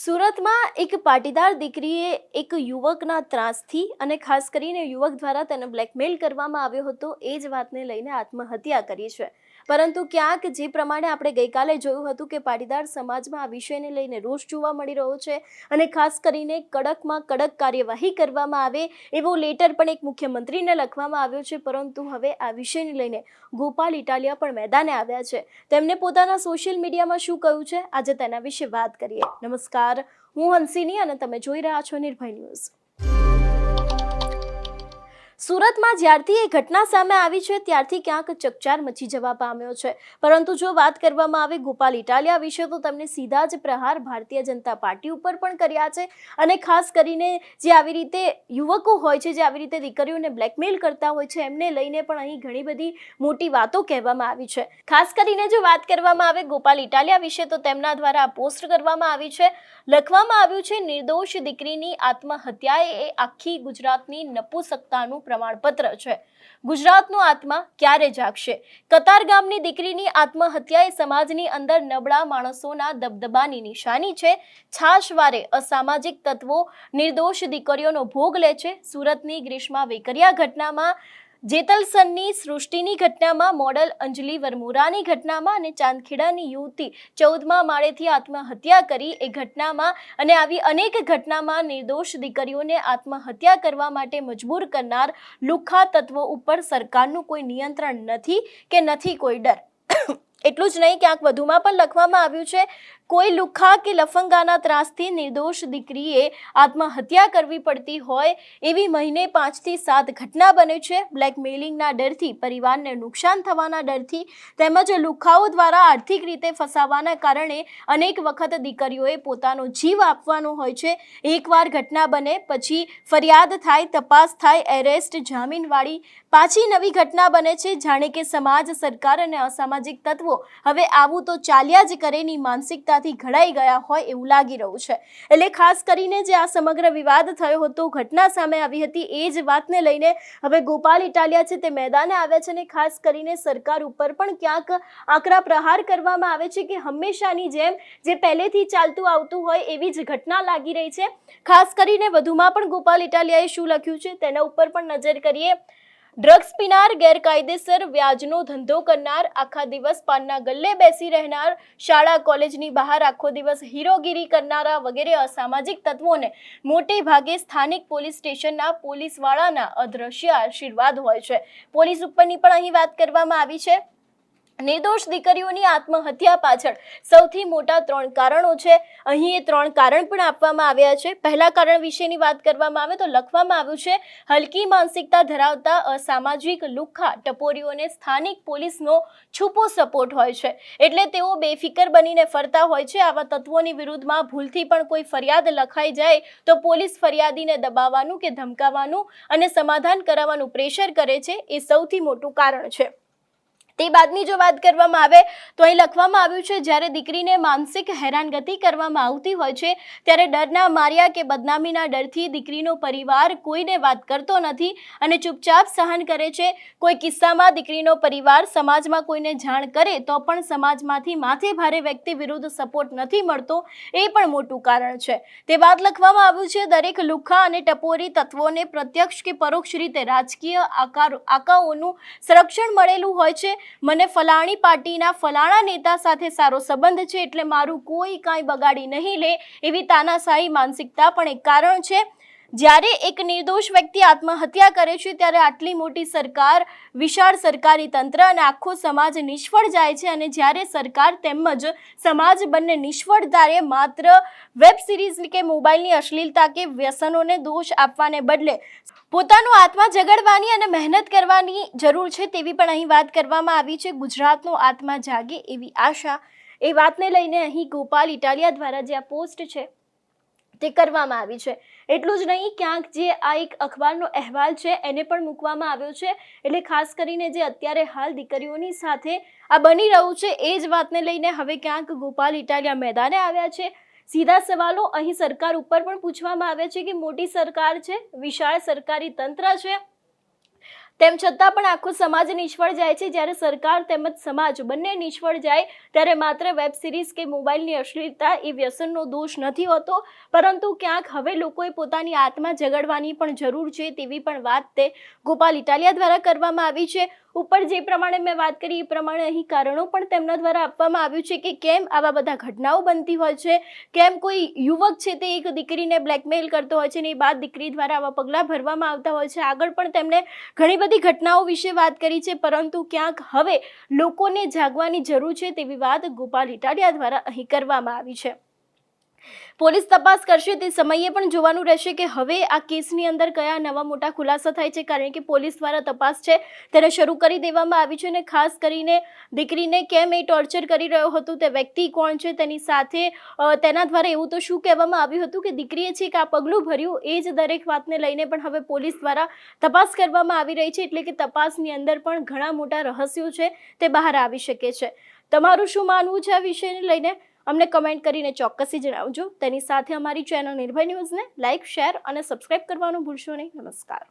સુરતમાં એક પાટીદાર દીકરીએ એક યુવકના ત્રાસથી અને ખાસ કરીને યુવક દ્વારા તેને બ્લેકમેલ કરવામાં આવ્યો હતો એ જ વાતને લઈને આત્મહત્યા કરી છે. પરંતુ ક્યાંક જે પ્રમાણે આપણે ગઈકાલે જોયું હતું કે પાટીદાર સમાજમાં આ વિષયને લઈને રોષ જોવા મળી રહ્યો છે અને ખાસ કરીને કડકમાં કડક કાર્યવાહી કરવામાં આવે એવો લેટર પણ એક મુખ્યમંત્રીને લખવામાં આવ્યો છે. પરંતુ હવે આ વિષયને લઈને ગોપાલ ઇટાલિયા પણ મેદાને આવ્યા છે. તેમને પોતાના સોશિયલ મીડિયામાં શું કહ્યું છે આજે તેના વિશે વાત કરીએ. નમસ્કાર, હું હંસિની અને તમે જોઈ રહ્યા છો નિર્ભય ન્યૂઝ. સુરતમાં જ્યારથી એ ઘટના સામે આવી છે ત્યારથી ક્યાંક ચકચાર મચી જવા પામ્યો છે. પરંતુ જો વાત કરવામાં આવે ગોપાલ ઇટાલિયા વિશે તો તેમણે સીધા જ પ્રહાર ભારતીય જનતા પાર્ટી ઉપર પણ કર્યા છે. અને ખાસ કરીને જે આવી રીતે યુવકો હોય છે, જે આવી રીતે દીકરીઓને બ્લેકમેલ કરતા હોય છે, એમને લઈને પણ અહીં ઘણી બધી મોટી વાતો કહેવામાં આવી છે. ખાસ કરીને જો વાત કરવામાં આવે ગોપાલ ઇટાલિયા વિશે તો તેમના દ્વારા પોસ્ટ કરવામાં આવી છે. લખવામાં આવ્યું છે, નિર્દોષ દીકરીની આત્મહત્યા એ આખી ગુજરાતની નપુંસકતાનું પ્રમાણપત્ર છે. ગુજરાતનો આત્મા ક્યારે જાગશે? કતાર ગામની દીકરીની આત્મહત્યા એ સમાજની અંદર નબળા માણસોના દબદબાની નિશાની છે. છાશવારે અસામાજિક તત્વો નિર્દોષ દીકરીઓનો ભોગ લે છે. સુરતની ગ્રીષ્મા વેકરિયા ઘટનામાં, જેતલસરની સૃષ્ટિની ઘટનામાં, મોડલ અંજલિ વરમોરાની ઘટનામાં અને ચાંદખેડાની યુવતી 14મા માળેથી આત્મહત્યા કરી એ ઘટનામાં અને આવી અનેક ઘટનામાં નિર્દોષ દીકરીઓને આત્મહત્યા કરવા માટે મજબૂર કરનાર લુખ્ખા તત્વો ઉપર સરકારનું કોઈ નિયંત્રણ નથી કે નથી કોઈ ડર. એટલું જ નહીં, ક્યાંક વધુમાં પણ લખવામાં આવ્યું છે, કોઈ લુખ્ખા કે લફંગાના ત્રાસથી નિર્દોષ દીકરીએ આત્મહત્યા કરવી પડતી હોય એવી મહિને 5 થી 7 ઘટના બને છે. બ્લેકમેલિંગના ડરથી, પરિવારને નુકસાન થવાના ડરથી તેમજ લુખ્ખાઓ દ્વારા આર્થિક રીતે ફસાવાના કારણે અનેક વખત દીકરીઓએ પોતાનો જીવ આપવાનો હોય છે. એકવાર ઘટના બને પછી ફરિયાદ થાય, તપાસ થાય, એરેસ્ટ, જામીનવાળી પાછી નવી ઘટના બને છે. જાણે કે સમાજ, સરકાર અને અસામાજિક તત્વો હવે આવું તો ચાલ્યા જ કરેની માનસિકતાથી ઘડાઈ ગયા હોય એવું લાગી રહ્યું છે. એટલે ખાસ કરીને જે આ સમગ્ર વિવાદ થયો હતો, ઘટના સામે આવી હતી, એ જ વાતને લઈને હવે ગોપાલ ઇટાલિયા છે તે મેદાને આવ્યા છે અને ખાસ કરીને સરકાર ઉપર પણ ક્યાંક આકરા પ્રહાર કરવામાં આવે છે કે હંમેશાની જેમ જે પહેલેથી ચાલતું આવતું હોય એવી જ ઘટના લાગી રહી છે. ખાસ કરીને વધુમાં પણ ગોપાલ ઇટાલિયાએ શું લખ્યું છે તેના ઉપર પણ નજર કરીએ. ડ્રગ્સ પીનાર, ગેરકાયદેસર વ્યાજનો ધંધો કરનાર, આખા દિવસ પાનના ગલ્લે બેસી રહેનાર, શાળા કોલેજની બહાર આખો દિવસ હીરોગીરી કરનારા વગેરે અસામાજિક તત્વોને મોટે ભાગે સ્થાનિક પોલીસ સ્ટેશનના પોલીસવાળાના અદ્રશ્ય આશીર્વાદ હોય છે. પોલીસ ઉપરની પણ અહીં વાત કરવામાં આવી છે. નિર્દોષ દીકરીઓની આત્મહત્યા પાછળ સૌથી મોટા 3 કારણો છે. અહીં એ 3 કારણ પણ આપવામાં આવ્યા છે. પહેલા કારણ વિશેની વાત કરવામાં આવે તો લખવામાં આવ્યું છે, હલકી માનસિકતા ધરાવતા અસામાજિક લુખ્ખા ટપોરીઓને સ્થાનિક પોલીસનો છુપો સપોર્ટ હોય છે. એટલે તેઓ બેફિકર બનીને ફરતા હોય છે. આવા તત્વોની વિરુદ્ધમાં ભૂલથી પણ કોઈ ફરિયાદ લખાઈ જાય તો પોલીસ ફરિયાદીને દબાવવાનું કે ધમકાવવાનું અને સમાધાન કરાવવાનું પ્રેશર કરે છે. એ સૌથી મોટું કારણ છે. તે બાદની જો વાત કરવામાં આવે તો અહીં લખવામાં આવ્યું છે, જ્યારે દીકરીને માનસિક હેરાનગતિ કરવામાં આવતી હોય છે ત્યારે ડરના માર્યા કે બદનામીના ડરથી દીકરીનો પરિવાર કોઈને વાત કરતો નથી અને ચૂપચાપ સહન કરે છે. કોઈ કિસ્સામાં દીકરીનો પરિવાર સમાજમાં કોઈને જાણ કરે તો પણ સમાજમાંથી માથે ભારે વ્યક્તિ વિરુદ્ધ સપોર્ટ નથી મળતો. એ પણ મોટું કારણ છે. તે બાદ લખવામાં આવ્યું છે, દરેક લુખ્ખા અને ટપોરી તત્વોને પ્રત્યક્ષ કે પરોક્ષ રીતે રાજકીય આકાઓનું સંરક્ષણ મળેલું હોય છે. મને ફલાણી પાર્ટીના ફલાણા નેતા સાથે સારો સંબંધ છે એટલે મારું કોઈ કાંઈ બગાડી નહીં લે એવી તાનાશાહી માનસિકતા પણ એક કારણ છે. જ્યારે એક નિર્દોષ વ્યક્તિ આત્મહત્યા કરે છે ત્યારે આટલી મોટી સરકાર, વિશાળ સરકારી તંત્ર અને આખો સમાજ નિષ્ફળ જાય છે. અને જ્યારે સરકાર તેમજ સમાજ બંને નિષ્ફળ થાય માત્ર વેબ સિરીઝ કે મોબાઈલની અશ્લીલતા કે વ્યસનોને દોષ આપવાને બદલે પોતાનો આત્મા જગાડવાની અને મહેનત કરવાની જરૂર છે તેવી પણ અહીં વાત કરવામાં આવી છે. ગુજરાતનો આત્મા જાગે એવી આશા, એ વાતને લઈને અહીં ગોપાલ ઇટાલિયા દ્વારા જે આ પોસ્ટ છે તે કરવામાં આવી છે. એટલું જ નહીં, ક્યાંક જે આ એક અખબારનો અહેવાલ છે એને પણ મૂકવામાં આવ્યો છે. એટલે ખાસ કરીને જે અત્યારે હાલ દીકરીઓની સાથે આ બની રહ્યું છે એ જ વાતને લઈને હવે ક્યાંક ગોપાલ ઇટાલિયા મેદાને આવ્યા છે. સીધા સવાલો અહીં સરકાર ઉપર પણ પૂછવામાં આવે છે કે મોટી સરકાર છે, વિશાળ સરકારી તંત્ર છે, તેમ છતાં પણ આખો સમાજ નિષ્ફળ જાય છે. જ્યારે સરકાર તેમજ સમાજ બંને નિષ્ફળ જાય ત્યારે માત્ર વેબ સિરીઝ કે મોબાઈલની અશ્લીલતા એ વ્યસનનો દોષ નથી હોતો, પરંતુ ક્યાંક હવે લોકોએ પોતાની આત્મા જગાડવાની પણ જરૂર છે તેવી પણ વાત તે ગોપાલ ઇટાલિયા દ્વારા કરવામાં આવી છે. ઉપર જે પ્રમાણે મેં વાત કરી એ પ્રમાણે અહીં કારણો પણ તેમના દ્વારા આપવામાં આવ્યું છે કે કેમ આવા બધા ઘટનાઓ બનતી હોય છે, કેમ કોઈ યુવક છે તે એક દીકરીને બ્લેકમેલ કરતો હોય છે ને એ બાદ દીકરી દ્વારા આવા પગલાં ભરવામાં આવતા હોય છે. આગળ પણ તેમણે ઘણી બધી ઘટનાઓ વિશે વાત કરી છે, પરંતુ ક્યાંક હવે લોકોને જાગવાની જરૂર છે તેવી વાત ગોપાલ ઇટાલિયા દ્વારા અહીં કરવામાં આવી છે. પોલીસ તપાસ કરશે તે સમયે પણ જોવાનું રહેશે કે હવે આ કેસની અંદર કયા નવા મોટા ખુલાસા થાય છે, કારણ કે પોલીસ દ્વારા તપાસ છે તેને શરૂ કરી દેવામાં આવી છે અને ખાસ કરીને દીકરીને કેમ એ ટોર્ચર કરી રહ્યો હતો, તે વ્યક્તિ કોણ છે, તેની સાથે તેના દ્વારા એવું તો શું કહેવામાં આવ્યું હતું કે દીકરીએ છે કે આ પગલું ભર્યું, એ જ દરેક વાતને લઈને પણ હવે પોલીસ દ્વારા તપાસ કરવામાં આવી રહી છે. એટલે કે તપાસની અંદર પણ ઘણા મોટા રહસ્યો છે તે બહાર આવી શકે છે. તમારું શું માનવું છે આ વિષયને લઈને અમને કમેન્ટ કરીને ચોક્કસથી જણાવજો. તેની સાથે અમારી ચેનલ નિર્ભય ન્યૂઝને લાઇક, શેર અને સબસ્ક્રાઇબ કરવાનું ભૂલશો નહીં. નમસ્કાર.